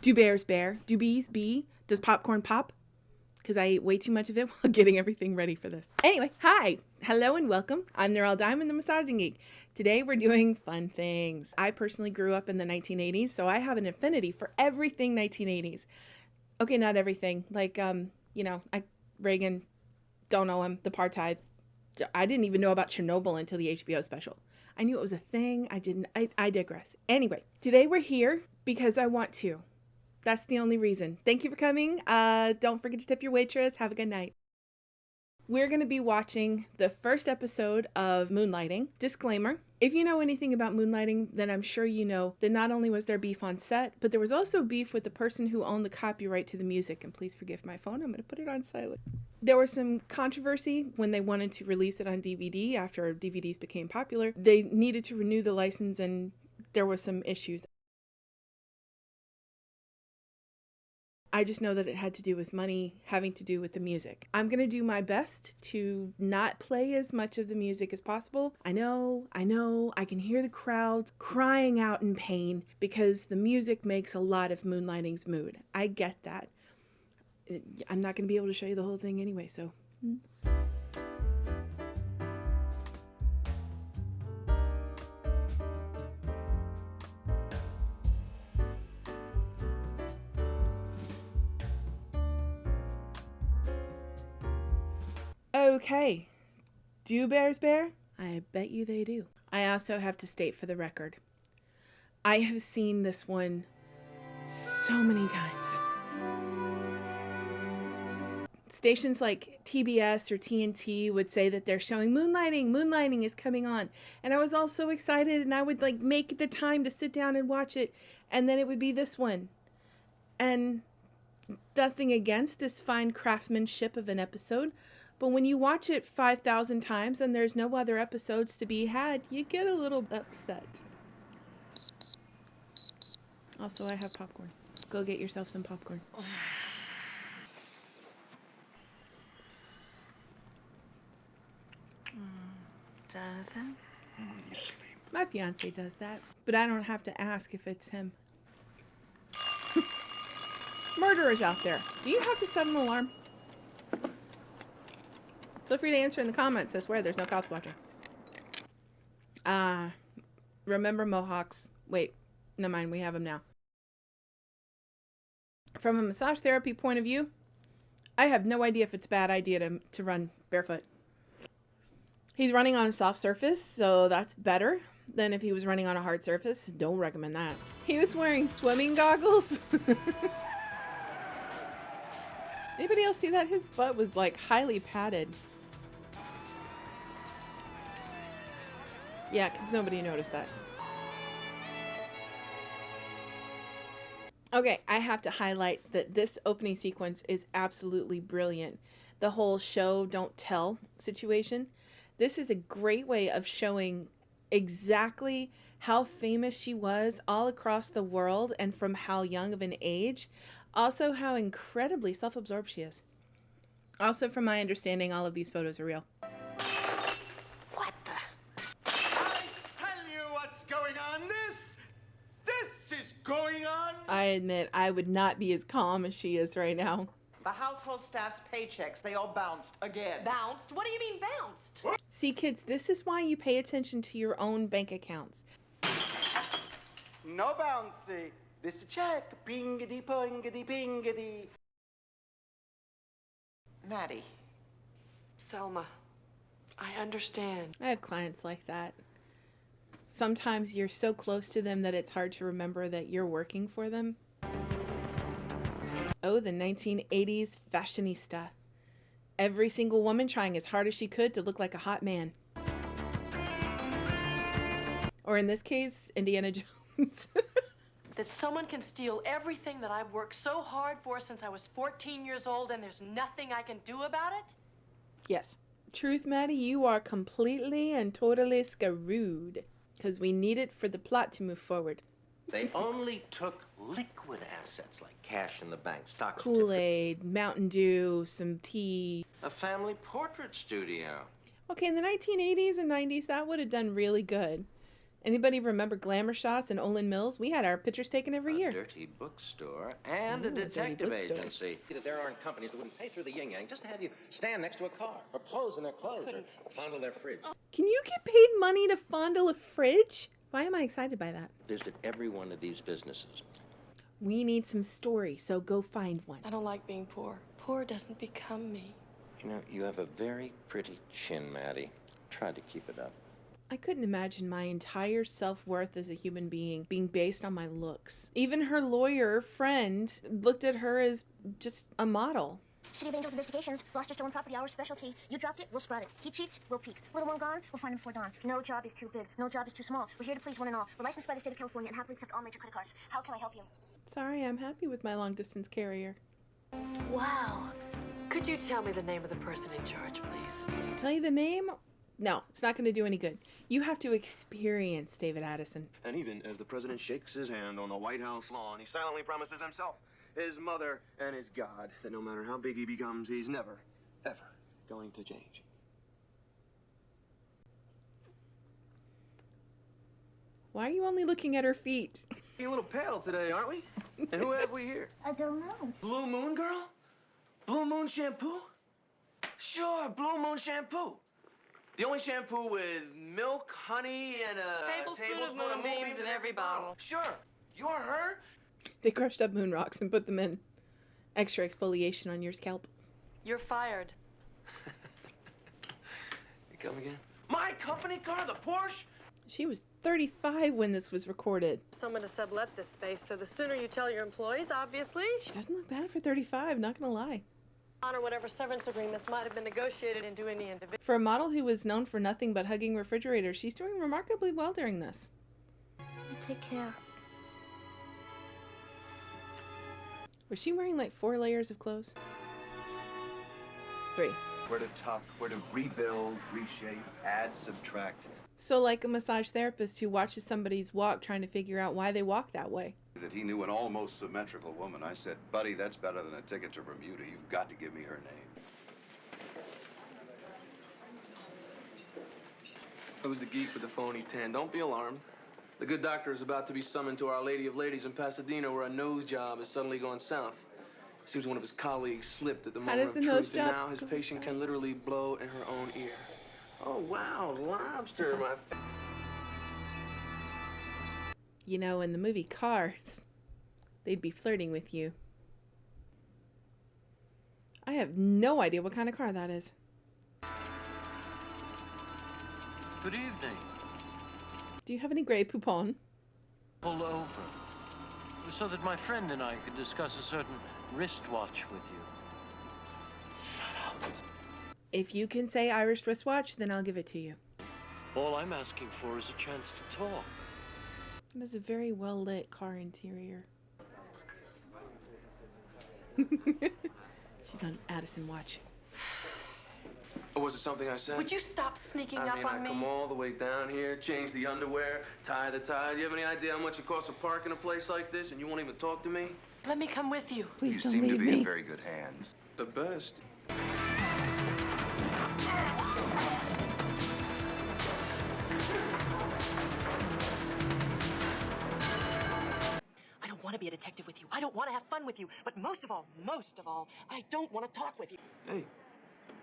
Do bears bear? Do bees bee? Does popcorn pop? Because I ate way too much of it while getting everything ready for this. Anyway, hi, hello and welcome. I'm Narelle Diamond, the Massaging Geek. Today we're doing fun things. I personally grew up in the 1980s, so I have an affinity for everything 1980s. Okay, not everything. Like, Reagan, don't know him, the apartheid. I didn't even know about Chernobyl until the HBO special. I knew it was a thing. I digress. Anyway, today we're here because I want to. That's the only reason. Thank you for coming. Don't forget to tip your waitress. Have a good night. We're going to be watching the first episode of Moonlighting. Disclaimer, if you know anything about Moonlighting, then I'm sure you know that not only was there beef on set, but there was also beef with the person who owned the copyright to the music. And please forgive my phone. I'm going to put it on silent. There was some controversy when they wanted to release it on DVD after DVDs became popular. They needed to renew the license and there were some issues. I just know that it had to do with money having to do with the music. I'm going to do my best to not play as much of the music as possible. I know, I can hear the crowds crying out in pain because the music makes a lot of Moonlighting's mood. I get that. I'm not going to be able to show you the whole thing anyway, so... Okay, do bears bear? I bet you they do. I also have to state for the record, I have seen this one so many times. Stations like TBS or TNT would say that they're showing Moonlighting is coming on. And I was all so excited and I would like make the time to sit down and watch it. And then it would be this one. And nothing against this fine craftsmanship of an episode. But when you watch it 5,000 times and there's no other episodes to be had, you get a little upset. Also, I have popcorn. Go get yourself some popcorn. Jonathan? My fiance does that, but I don't have to ask if it's him. Murderers out there. Do you have to set an alarm? Feel free to answer in the comments. I swear there's no cops watching. Remember Mohawks. Wait, never mind. We have them now. From a massage therapy point of view, I have no idea if it's a bad idea to run barefoot. He's running on a soft surface, so that's better than if he was running on a hard surface. Don't recommend that. He was wearing swimming goggles. Anybody else see that? His butt was like highly padded. Yeah, because nobody noticed that. Okay, I have to highlight that this opening sequence is absolutely brilliant. The whole show don't tell situation. This is a great way of showing exactly how famous she was all across the world and from how young of an age. Also, how incredibly self-absorbed she is. Also, from my understanding, all of these photos are real. What the? I tell you what's going on. This is going on. I admit, I would not be as calm as she is right now. The household staff's paychecks, they all bounced again. Bounced? What do you mean bounced? See, kids, this is why you pay attention to your own bank accounts. No bouncy. This a check. Pingity, pongity, pingity. Maddie. Selma, I understand. I have clients like that. Sometimes you're so close to them that it's hard to remember that you're working for them. Oh, the 1980s fashionista. Every single woman trying as hard as she could to look like a hot man. Or in this case, Indiana Jones. That someone can steal everything that I've worked so hard for since I was 14 years old and there's nothing I can do about it? Yes. Truth, Maddie, you are completely and totally screwed. Because we need it for the plot to move forward. They only took liquid assets like cash in the bank, stock Kool-Aid, Mountain Dew, some tea. a family portrait studio. Okay, in the 1980s and 90s, that would have done really good. Anybody remember Glamour Shots and Olin Mills? We had our pictures taken every year. A dirty bookstore and Ooh, a a dirty detective bookstore. agency. That there aren't companies that wouldn't pay through the yin-yang just to have you stand next to a car or pose in their clothes or fondle their fridge. Can you get paid money to fondle a fridge? Why am I excited by that? Visit every one of these businesses. We need some story, so go find one. I don't like being poor. Poor doesn't become me. You know, you have a very pretty chin, Maddie. Try to keep it up. I couldn't imagine my entire self-worth as a human being being based on my looks. Even her lawyer friend looked at her as just a model. City of Angels Investigations, lost or stolen property, our specialty. You dropped it, we'll spot it. He cheats, we'll peek. Little one gone, we'll find him before dawn. No job is too big, no job is too small. We're here to please one and all. We're licensed by the state of California and happily accept all major credit cards. How can I help you? Sorry, I'm happy with my long-distance carrier. Wow. Could you tell me the name of the person in charge, please? Tell you the name? No, it's not going to do any good. You have to experience David Addison. And even as the president shakes his hand on the White House lawn, he silently promises himself, his mother, and his God that no matter how big he becomes, he's never, ever going to change. Why are you only looking at her feet? You're a little pale today, aren't we? And who have we here? I don't know. Blue Moon Girl? Blue Moon Shampoo? Sure, Blue Moon Shampoo. The only shampoo with milk, honey, and a Tablespoon of moonbeams in every bottle. Sure. You're her? They crushed up moon rocks and put them in. Extra exfoliation on your scalp. You're fired. You come again? My company car, the Porsche? She was 35 when this was recorded. Someone to sublet this space, so the sooner you tell your employees, obviously, She doesn't look bad for 35, not gonna lie. honor whatever severance agreements might have been negotiated into any individual. For a model who was known for nothing but hugging refrigerators, she's doing remarkably well during this. Take care. Was she wearing like 4 layers of clothes? 3. Where to tuck, where to rebuild, reshape, add, subtract. So like a massage therapist who watches somebody's walk trying to figure out why they walk that way. That he knew an almost symmetrical woman. I said, buddy, that's better than a ticket to Bermuda. You've got to give me her name. It was the geek with the phony tan. Don't be alarmed. The good doctor is about to be summoned to Our Lady of Ladies in Pasadena, where a nose job has suddenly gone south. Seems one of his colleagues slipped at the moment does of the nose truth, and job now his go patient south? can literally blow in her own ear. Oh, wow, lobster, my... You know, in the movie Cars, they'd be flirting with you. I have no idea what kind of car that is. Good evening. Do you have any Grey Poupon? Pull over so that my friend and I could discuss a certain wristwatch with you. If you can say Irish wristwatch, then I'll give it to you. All I'm asking for is a chance to talk. It is a very well lit car interior. She's on Addison watch. Or was it something I said? Would you stop sneaking I up mean, on I me? come all the way down here, change the underwear, tie the tie. Do you have any idea how much it costs to park in a place like this, and you won't even talk to me? Let me come with you. Please You don't seem to leave be me. in very good hands. The best. I don't want to be a detective with you. I don't want to have fun with you. But most of all, I don't want to talk with you. Hey,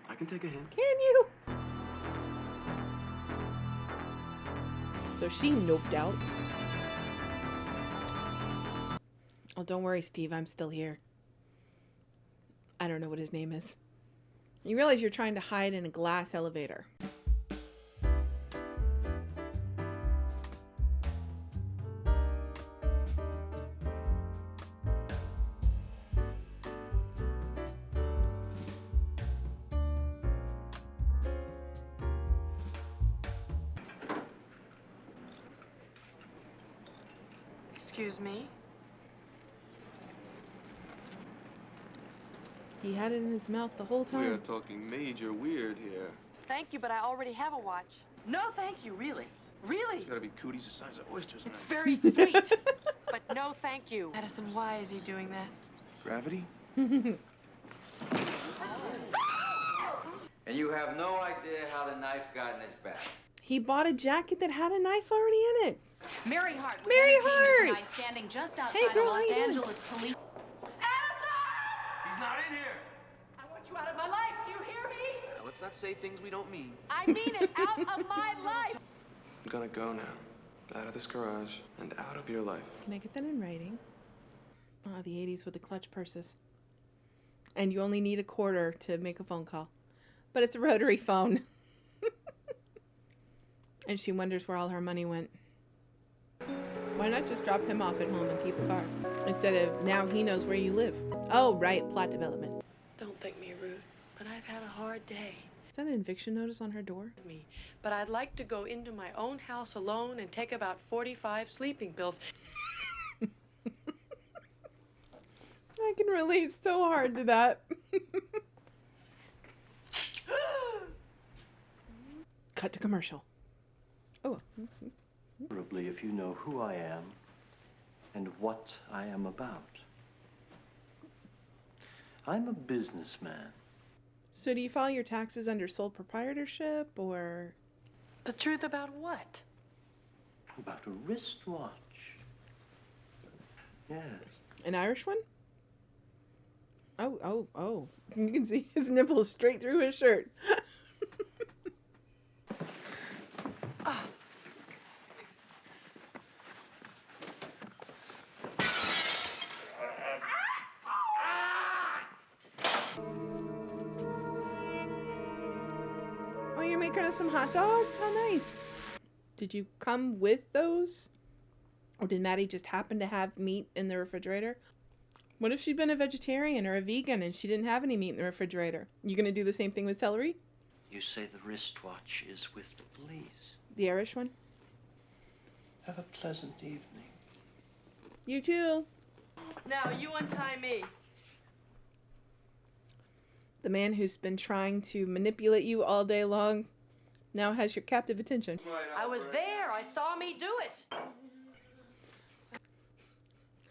I can take a hint. Can you? So she noped out. Oh, don't worry, Steve. I'm still here. I don't know what his name is. You realize you're trying to hide in a glass elevator. Excuse me? He had it in his mouth the whole We are time. talking major weird here. Thank you, but I already have a watch. No, thank you, really. Really? There's gotta be cooties the size of oysters in It's it. very sweet. But no, thank you. Addison, why is he doing that? Gravity? And you have no idea how the knife got in his back. He bought a jacket that had a knife already in it. Mary Hart. was Mary entertained Hart! tonight, standing just outside Hey, girl, a how Los you doing? Angeles police. He's not in here. I want you out of my life. Do you hear me? Now, let's not say things we don't mean. I mean it. Out of my life. I'm gonna go now. Out of this garage and out of your life. Can I get that in writing? Ah, the 80s with the clutch purses. And you only need a quarter to make a phone call. But it's a rotary phone. And she wonders where all her money went. Why not just drop him off at home and keep the car? Instead of now he knows where you live. Oh, right, plot development. Don't think me rude, but I've had a hard day. Is that an eviction notice on her door? But I'd like to go into my own house alone and take about 45 sleeping pills. I can relate so hard to that. Cut to commercial. Oh. Preferably if you know who I am and what I am about. I'm a businessman. So do you file your taxes under sole proprietorship or? The truth about what? About a wristwatch. Yes. An Irish one? Oh. You can see his nipples straight through his shirt. Oh, you're making us some hot dogs? How nice. Did you come with those? Or did Maddie just happen to have meat in the refrigerator? What if she'd been a vegetarian or a vegan and she didn't have any meat in the refrigerator? You gonna do the same thing with celery? You say the wristwatch is with the police. The Irish one? Have a pleasant evening. You too. Now, you untie me. The man who's been trying to manipulate you all day long now has your captive attention. I was there. I saw me do it.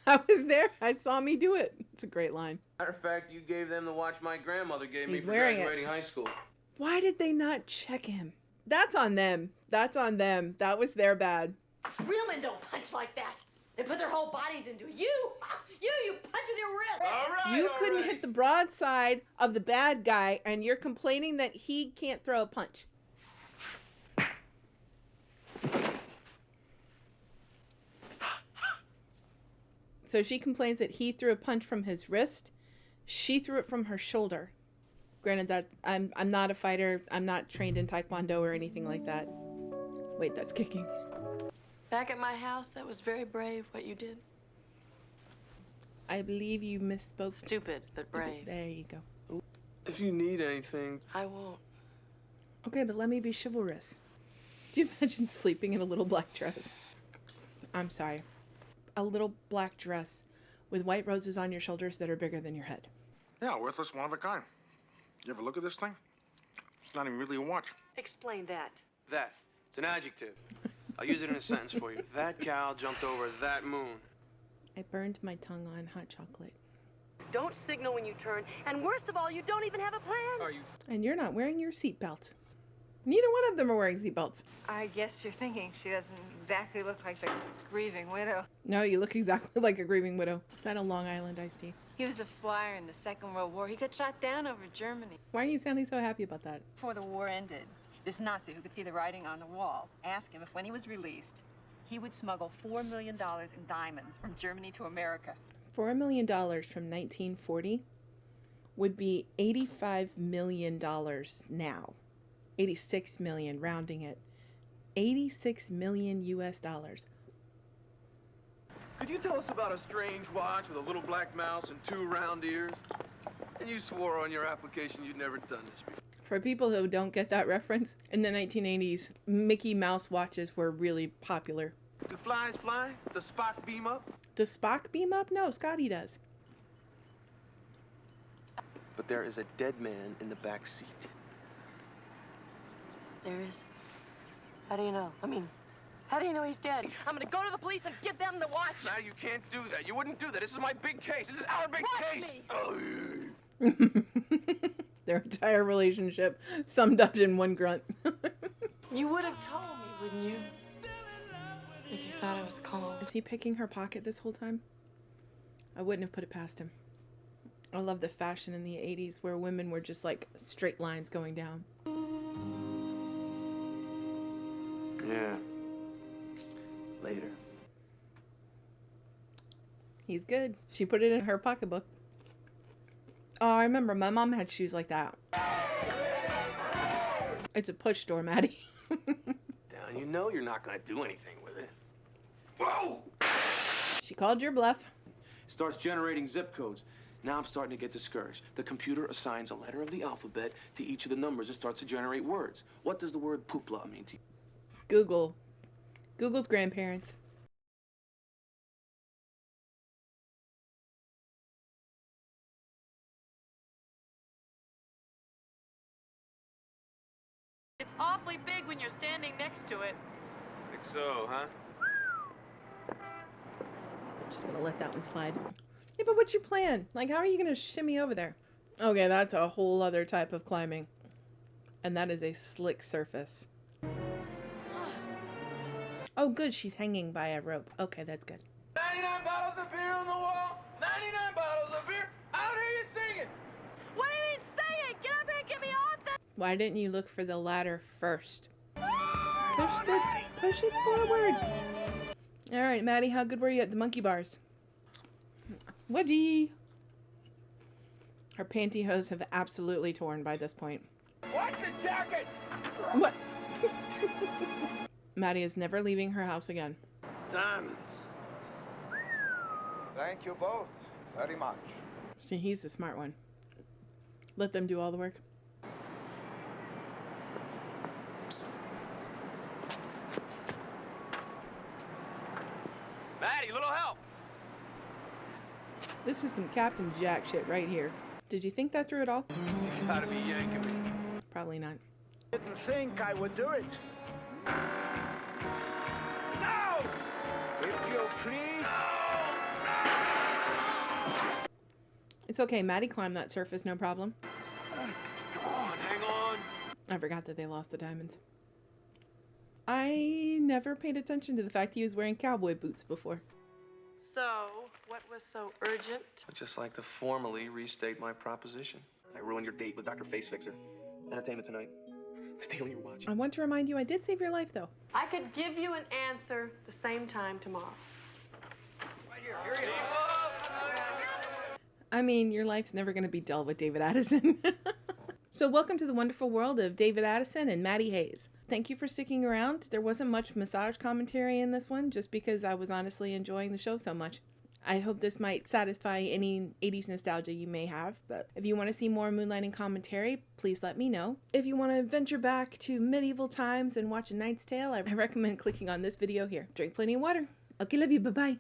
I was there. I saw me do it. It's a great line. Matter of fact, you gave them the watch my grandmother gave me He's for wearing it. graduating high school. Why did they not check him? That's on them. That's on them. That was their bad. Real men don't punch like that. They put their whole bodies into it. You punch with your wrist. All right. You couldn't hit the broadside of the bad guy, and you're complaining that he can't throw a punch. So she complains that he threw a punch from his wrist. She threw it from her shoulder. Granted, that I'm not a fighter. I'm not trained in Taekwondo or anything like that. Wait, that's kicking. Back at my house, that was very brave what you did. I believe you misspoke. Stupid, but brave. There you go. If you need anything, I won't. Okay, but let me be chivalrous. Do you imagine sleeping in a little black dress? I'm sorry. A little black dress with white roses on your shoulders that are bigger than your head. Yeah, worthless, one of a kind. You ever look at this thing? It's not even really a watch. Explain that. that. It's an adjective. I'll use it in a sentence for you. That cow jumped over that moon. I burned my tongue on hot chocolate. Don't signal when you turn, and worst of all, you don't even have a plan. Are you? And you're not wearing your seatbelt. Neither one of them are wearing seatbelts. I guess you're thinking she doesn't exactly look like the grieving widow. No, you look exactly like a grieving widow. Is that a Long Island iced tea? He was a flyer in the Second World War. He got shot down over Germany. Why are you sounding so happy about that? Before the war ended, this Nazi who could see the writing on the wall asked him if when he was released, he would smuggle $4 million in diamonds from Germany to America. $4 million from 1940 would be $85 million now. 86 million, rounding it. 86 million US dollars. Could you tell us about a strange watch with a little black mouse and 2 round ears? And you swore on your application you'd never done this before. For people who don't get that reference, in the 1980s, Mickey Mouse watches were really popular. Do flies fly? Does Spock beam up? Does Spock beam up? No, Scotty does. But there is a dead man in the back seat. There is. How do you know? How do you know he's dead? I'm gonna go to the police and give them the watch. Now you can't do that. You wouldn't do that. This is my big case. This is our big Watch case. me. Their entire relationship summed up in one grunt. You would have told me, wouldn't you? If you thought I was calm. Is he picking her pocket this whole time? I wouldn't have put it past him. I love the fashion in the 80s where women were just like straight lines going down. Yeah. Later. He's good. She put it in her pocketbook. Oh, I remember my mom had shoes like that. It's a push door, Maddie. Down, you know you're not gonna do anything with it. Whoa! She called your bluff. Starts generating zip codes. Now I'm starting to get discouraged. The computer assigns a letter of the alphabet to each of the numbers and starts to generate words. What does the word poopla mean to you? Google. Google's grandparents. It's awfully big when you're standing next to it. Think so, huh? Just gonna let that one slide. Yeah, but what's your plan? Like, how are you gonna shimmy over there? Okay, that's a whole other type of climbing. And that is a slick surface. Oh, good, she's hanging by a rope. Okay, that's good. 99 bottles of beer on the wall. 99 bottles of beer. I don't hear you singing. What do you mean say it? Get up here and get me off that. Why didn't you look for the ladder first? Push it forward. All right, Maddie, how good were you at the monkey bars? Wedgie. Her pantyhose have absolutely torn by this point. What's the jacket? What? Maddie is never leaving her house again. Diamonds. Thank you both very much. See, he's the smart one. Let them do all the work. Maddie, little help. This is some Captain Jack shit right here. Did you think that through at all? Gotta be yanking me. Probably not. Didn't think I would do it. No! If you please. It's okay, Maddie climbed that surface, no problem. Come on, hang on. I forgot that they lost the diamonds. I never paid attention to the fact he was wearing cowboy boots before. So, what was so urgent? I'd just like to formally restate my proposition. I ruined your date with Dr. Face Fixer. Entertainment tonight. Stealing your watch. I want to remind you I did save your life, though. I could give you an answer the same time tomorrow. Right here, here you go. I mean, your life's never going to be dull with David Addison. So welcome to the wonderful world of David Addison and Maddie Hayes. Thank you for sticking around. There wasn't much massage commentary in this one, just because I was honestly enjoying the show so much. I hope this might satisfy any 80s nostalgia you may have, but if you want to see more Moonlighting commentary, please let me know. If you want to venture back to medieval times and watch A Knight's Tale, I recommend clicking on this video here. Drink plenty of water. Okay, love you. Bye-bye.